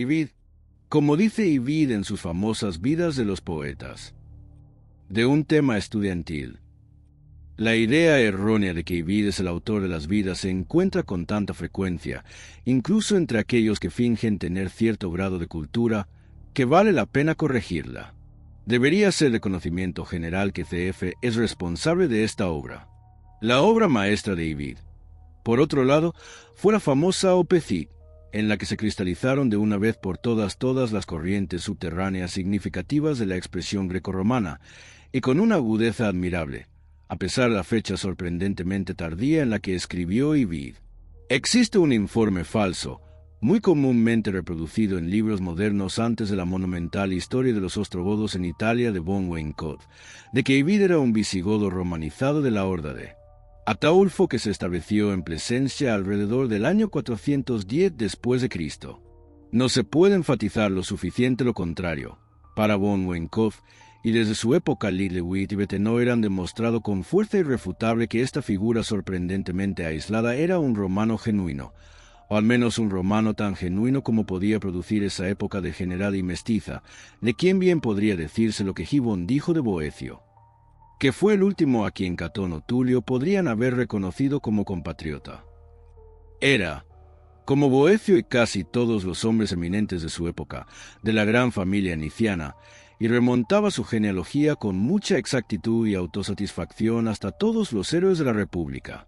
Ovid, como dice Ovid en sus famosas Vidas de los Poetas, de un tema estudiantil. La idea errónea de que Ovid es el autor de las Vidas se encuentra con tanta frecuencia, incluso entre aquellos que fingen tener cierto grado de cultura, que vale la pena corregirla. Debería ser de conocimiento general que C.F. es responsable de esta obra, la obra maestra de Ovid. Por otro lado, fue la famosa Opecit, en la que se cristalizaron de una vez por todas las corrientes subterráneas significativas de la expresión grecorromana, y con una agudeza admirable, a pesar de la fecha sorprendentemente tardía en la que escribió Ovid. Existe un informe falso, muy comúnmente reproducido en libros modernos antes de la monumental Historia de los ostrogodos en Italia de von Weinkopf, de que Ovid era un visigodo romanizado de la horda de Ataulfo que se estableció en Plasencia alrededor del año 410 después de Cristo. No se puede enfatizar lo suficiente lo contrario. Para von Weinkopf, y desde su época Littlewitt y Bethenöer han demostrado con fuerza irrefutable que esta figura sorprendentemente aislada era un romano genuino, o al menos un romano tan genuino como podía producir esa época degenerada y mestiza, de quien bien podría decirse lo que Gibbon dijo de Boecio, que fue el último a quien Catón o Tulio podrían haber reconocido como compatriota. Era, como Boecio y casi todos los hombres eminentes de su época, de la gran familia niciana, y remontaba su genealogía con mucha exactitud y autosatisfacción hasta todos los héroes de la República.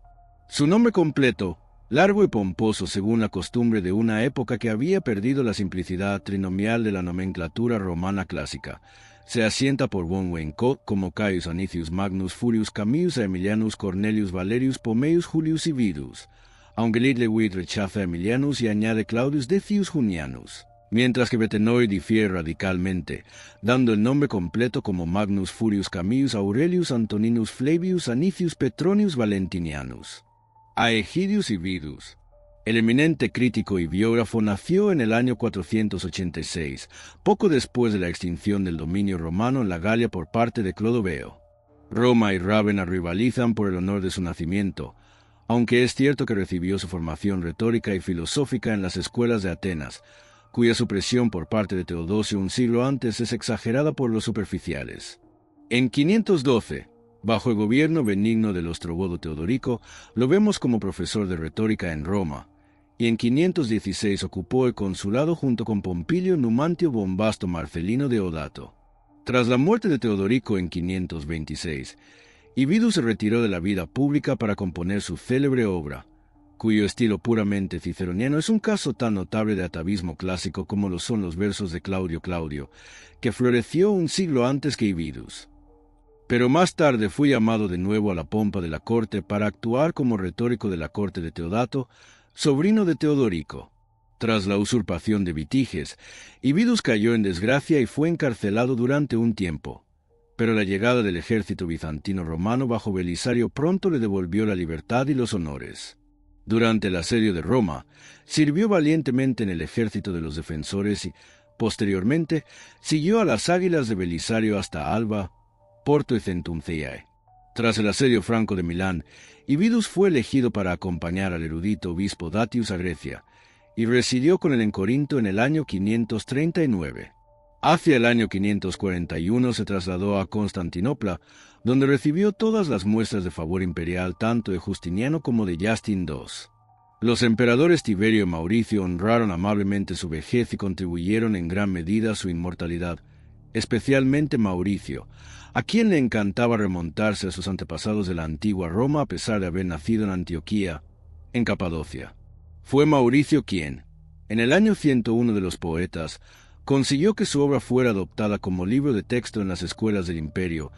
Su nombre completo, largo y pomposo según la costumbre de una época que había perdido la simplicidad trinomial de la nomenclatura romana clásica, se asienta por von Weinkopf como Caius Anicius Magnus Furius Camillus Aemilianus Cornelius Valerius Pommeius Julius Ividus, aunque Littlewitt rechaza a Aemilianus y añade Claudius Decius Junianus, mientras que Bethenöer difiere radicalmente, dando el nombre completo como Magnus Furius Camillus Aurelius Antoninus Flavius Anicius Petronius Valentinianus. Aegidius Ividus, el eminente crítico y biógrafo, nació en el año 486, poco después de la extinción del dominio romano en la Galia por parte de Clodoveo. Roma y Rávena rivalizan por el honor de su nacimiento, aunque es cierto que recibió su formación retórica y filosófica en las escuelas de Atenas, cuya supresión por parte de Teodosio un siglo antes es exagerada por los superficiales. En 512, bajo el gobierno benigno del ostrogodo Teodorico, lo vemos como profesor de retórica en Roma, y en 516 ocupó el consulado junto con Pompilio Numantio Bombasto Marcelino Deodato. Tras la muerte de Teodorico en 526, Ividus se retiró de la vida pública para componer su célebre obra, cuyo estilo puramente ciceroniano es un caso tan notable de atavismo clásico como lo son los versos de Claudio Claudio, que floreció un siglo antes que Ividus. Pero más tarde fue llamado de nuevo a la pompa de la corte para actuar como retórico de la corte de Teodato, sobrino de Teodorico. Tras la usurpación de Vitiges, Ividus cayó en desgracia y fue encarcelado durante un tiempo, pero la llegada del ejército bizantino romano bajo Belisario pronto le devolvió la libertad y los honores. Durante el asedio de Roma, sirvió valientemente en el ejército de los defensores y, posteriormente, siguió a las águilas de Belisario hasta Alba, Porto y Centumceae. Tras el asedio franco de Milán, Ividus fue elegido para acompañar al erudito obispo Datius a Grecia, y residió con él en Corinto en el año 539. Hacia el año 541 se trasladó a Constantinopla, donde recibió todas las muestras de favor imperial tanto de Justiniano como de Justin II. Los emperadores Tiberio y Mauricio honraron amablemente su vejez y contribuyeron en gran medida a su inmortalidad, especialmente Mauricio, a quien le encantaba remontarse a sus antepasados de la antigua Roma a pesar de haber nacido en Antioquía, en Capadocia. Fue Mauricio quien, en el año 101 de los poetas, consiguió que su obra fuera adoptada como libro de texto en las escuelas del imperio,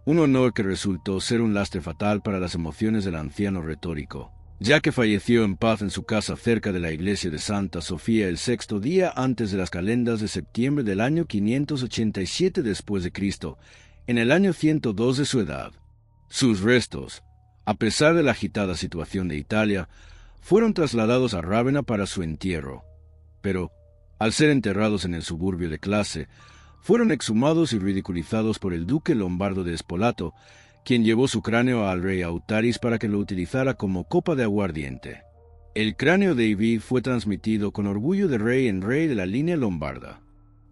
un honor que resultó ser un lastre fatal para las emociones del anciano retórico, ya que falleció en paz en su casa cerca de la iglesia de Santa Sofía el sexto día antes de las calendas de septiembre del año 587 después de Cristo, en el año 102 de su edad. Sus restos, a pesar de la agitada situación de Italia, fueron trasladados a Rávena para su entierro, pero, al ser enterrados en el suburbio de Clase, fueron exhumados y ridiculizados por el duque lombardo de Espolato, quien llevó su cráneo al rey Autaris para que lo utilizara como copa de aguardiente. El cráneo de Ivy fue transmitido con orgullo de rey en rey de la línea lombarda.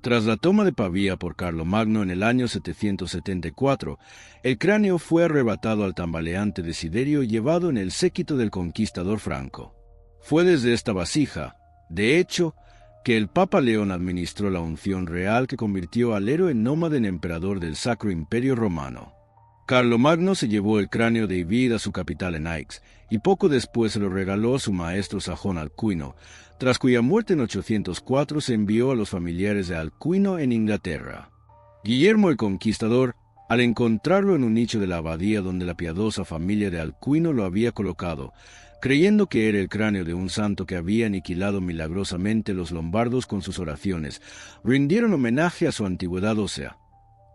Tras la toma de Pavía por Carlomagno en el año 774, el cráneo fue arrebatado al tambaleante Desiderio y llevado en el séquito del conquistador franco. Fue desde esta vasija, de hecho, que el Papa León administró la unción real que convirtió al héroe nómada en emperador del Sacro Imperio Romano. Carlomagno se llevó el cráneo de Ivy a su capital en Aix, y poco después se lo regaló a su maestro sajón Alcuino, tras cuya muerte en 804 se envió a los familiares de Alcuino en Inglaterra. Guillermo el Conquistador, al encontrarlo en un nicho de la abadía donde la piadosa familia de Alcuino lo había colocado, creyendo que era el cráneo de un santo que había aniquilado milagrosamente los lombardos con sus oraciones, rindieron homenaje a su antigüedad ósea,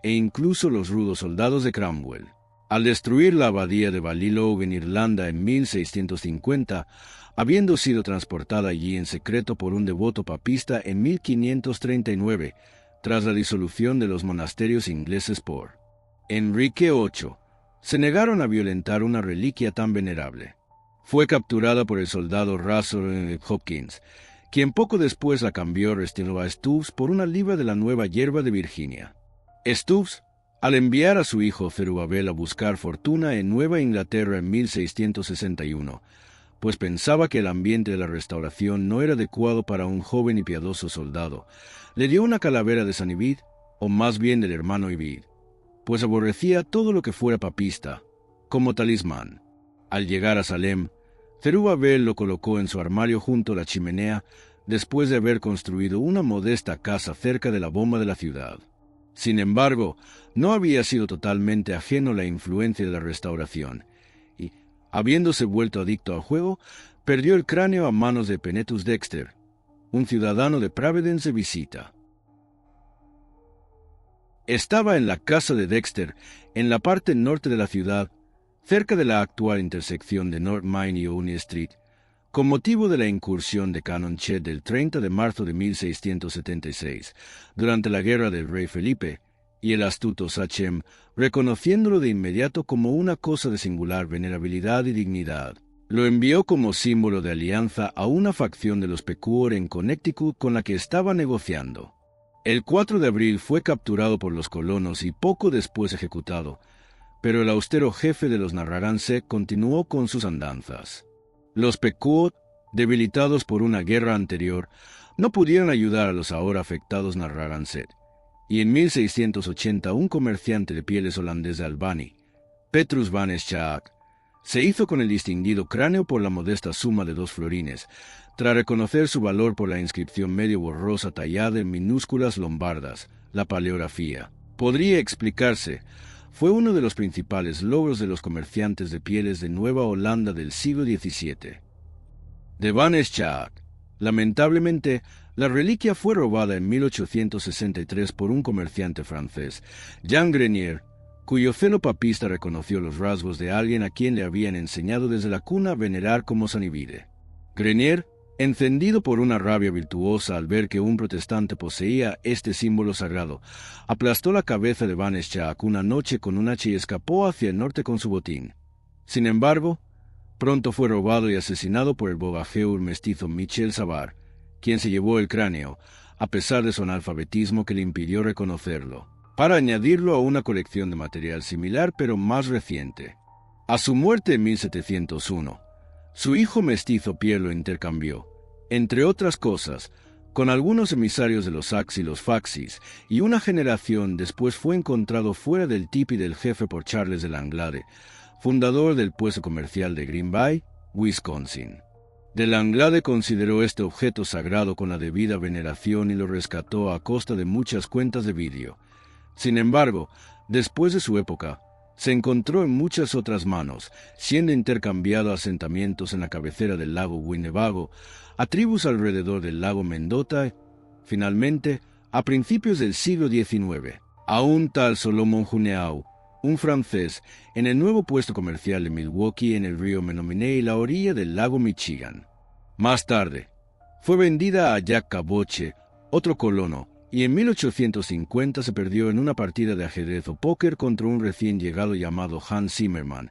e incluso los rudos soldados de Cromwell. Al destruir la abadía de Ballylough en Irlanda en 1650, habiendo sido transportada allí en secreto por un devoto papista en 1539, tras la disolución de los monasterios ingleses por Enrique VIII, se negaron a violentar una reliquia tan venerable. Fue capturada por el soldado Russell Hopkins, quien poco después la cambió a Stubbs por una libra de la nueva hierba de Virginia. Stubbs, al enviar a su hijo Zerubabel a buscar fortuna en Nueva Inglaterra en 1661, pues pensaba que el ambiente de la restauración no era adecuado para un joven y piadoso soldado, le dio una calavera de San Ivid, o más bien del hermano Ivid, pues aborrecía todo lo que fuera papista, como talismán. Al llegar a Salem, Zerubabel lo colocó en su armario junto a la chimenea, después de haber construido una modesta casa cerca de la bomba de la ciudad. Sin embargo, no había sido totalmente ajeno a la influencia de la restauración, y, habiéndose vuelto adicto al juego, perdió el cráneo a manos de Penetus Dexter, un ciudadano de Providence de visita. Estaba en la casa de Dexter, en la parte norte de la ciudad, cerca de la actual intersección de North Main y Union Street, con motivo de la incursión de Canon Chet del 30 de marzo de 1676, durante la guerra del rey Felipe, y el astuto Sachem, reconociéndolo de inmediato como una cosa de singular venerabilidad y dignidad, lo envió como símbolo de alianza a una facción de los Pequot en Connecticut con la que estaba negociando. El 4 de abril fue capturado por los colonos y poco después ejecutado, pero el austero jefe de los Narragansett continuó con sus andanzas. Los Pequot, debilitados por una guerra anterior, no pudieron ayudar a los ahora afectados Narragansett, y en 1680 un comerciante de pieles holandés de Albany, Petrus van Schaak, se hizo con el distinguido cráneo por la modesta suma de 2 florines, tras reconocer su valor por la inscripción medio borrosa tallada en minúsculas lombardas, la paleografía. Podría explicarse, fue uno de los principales logros de los comerciantes de pieles de Nueva Holanda del siglo XVII. De Van Schaak, lamentablemente, la reliquia fue robada en 1863 por un comerciante francés, Jean Grenier, cuyo celo papista reconoció los rasgos de alguien a quien le habían enseñado desde la cuna a venerar como San Ivide. Grenier, encendido por una rabia virtuosa al ver que un protestante poseía este símbolo sagrado, aplastó la cabeza de Van Schaak una noche con un hacha y escapó hacia el norte con su botín. Sin embargo, pronto fue robado y asesinado por el bogajeur mestizo Michel Savard, quien se llevó el cráneo, a pesar de su analfabetismo que le impidió reconocerlo, para añadirlo a una colección de material similar pero más reciente. A su muerte en 1701, su hijo mestizo Pierre lo intercambió, entre otras cosas, con algunos emisarios de los Sacs y los Faxis, y una generación después fue encontrado fuera del tipi del jefe por Charles de Langlade, fundador del puesto comercial de Green Bay, Wisconsin. De Langlade consideró este objeto sagrado con la debida veneración y lo rescató a costa de muchas cuentas de vídeo. Sin embargo, después de su época, se encontró en muchas otras manos, siendo intercambiado a asentamientos en la cabecera del lago Winnebago, a tribus alrededor del lago Mendota, finalmente, a principios del siglo XIX, a un tal Solomon Juneau, un francés, en el nuevo puesto comercial de Milwaukee en el río Menominee y la orilla del lago Michigan. Más tarde, fue vendida a Jack Caboche, otro colono, y en 1850 se perdió en una partida de ajedrez o póker contra un recién llegado llamado Hans Zimmermann,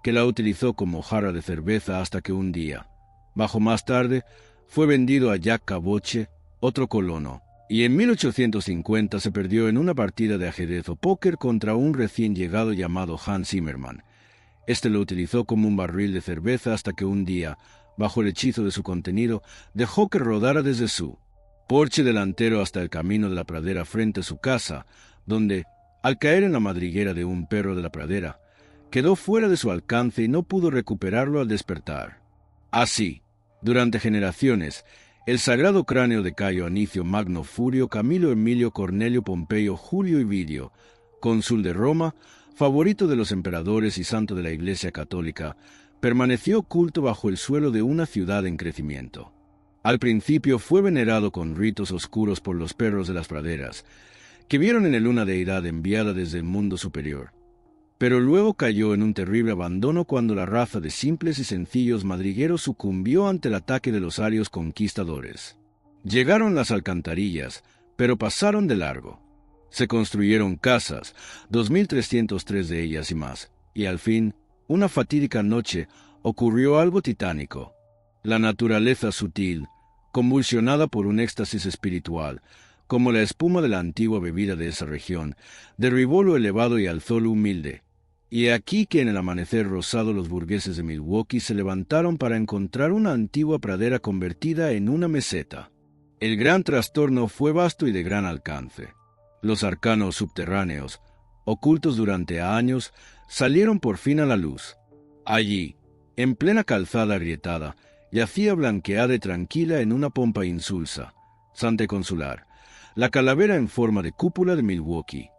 que la utilizó como jarra de cerveza hasta que un día, Bajo más tarde, fue vendido a Jack Caboche, otro colono, y en 1850 se perdió en una partida de ajedrez o póker contra un recién llegado llamado Hans Zimmermann. Este lo utilizó como un barril de cerveza hasta que un día, bajo el hechizo de su contenido, dejó que rodara desde su porche delantero hasta el camino de la pradera frente a su casa, donde, al caer en la madriguera de un perro de la pradera, quedó fuera de su alcance y no pudo recuperarlo al despertar. Así, durante generaciones, el sagrado cráneo de Cayo Anicio Magno Furio Camilo Emilio Cornelio Pompeyo Julio Ovidio, cónsul de Roma, favorito de los emperadores y santo de la Iglesia Católica, permaneció oculto bajo el suelo de una ciudad en crecimiento. Al principio fue venerado con ritos oscuros por los perros de las praderas, que vieron en él una deidad enviada desde el mundo superior. Pero luego cayó en un terrible abandono cuando la raza de simples y sencillos madrigueros sucumbió ante el ataque de los arios conquistadores. Llegaron las alcantarillas, pero pasaron de largo. Se construyeron casas, 2.303 de ellas y más, y al fin, una fatídica noche, ocurrió algo titánico. La naturaleza sutil, convulsionada por un éxtasis espiritual, como la espuma de la antigua bebida de esa región, derribó lo elevado y alzó lo humilde. Y aquí que en el amanecer rosado los burgueses de Milwaukee se levantaron para encontrar una antigua pradera convertida en una meseta. El gran trastorno fue vasto y de gran alcance. Los arcanos subterráneos, ocultos durante años, salieron por fin a la luz. Allí, en plena calzada agrietada, yacía blanqueada y tranquila en una pompa insulsa, Sante Consular, la calavera en forma de cúpula de Milwaukee.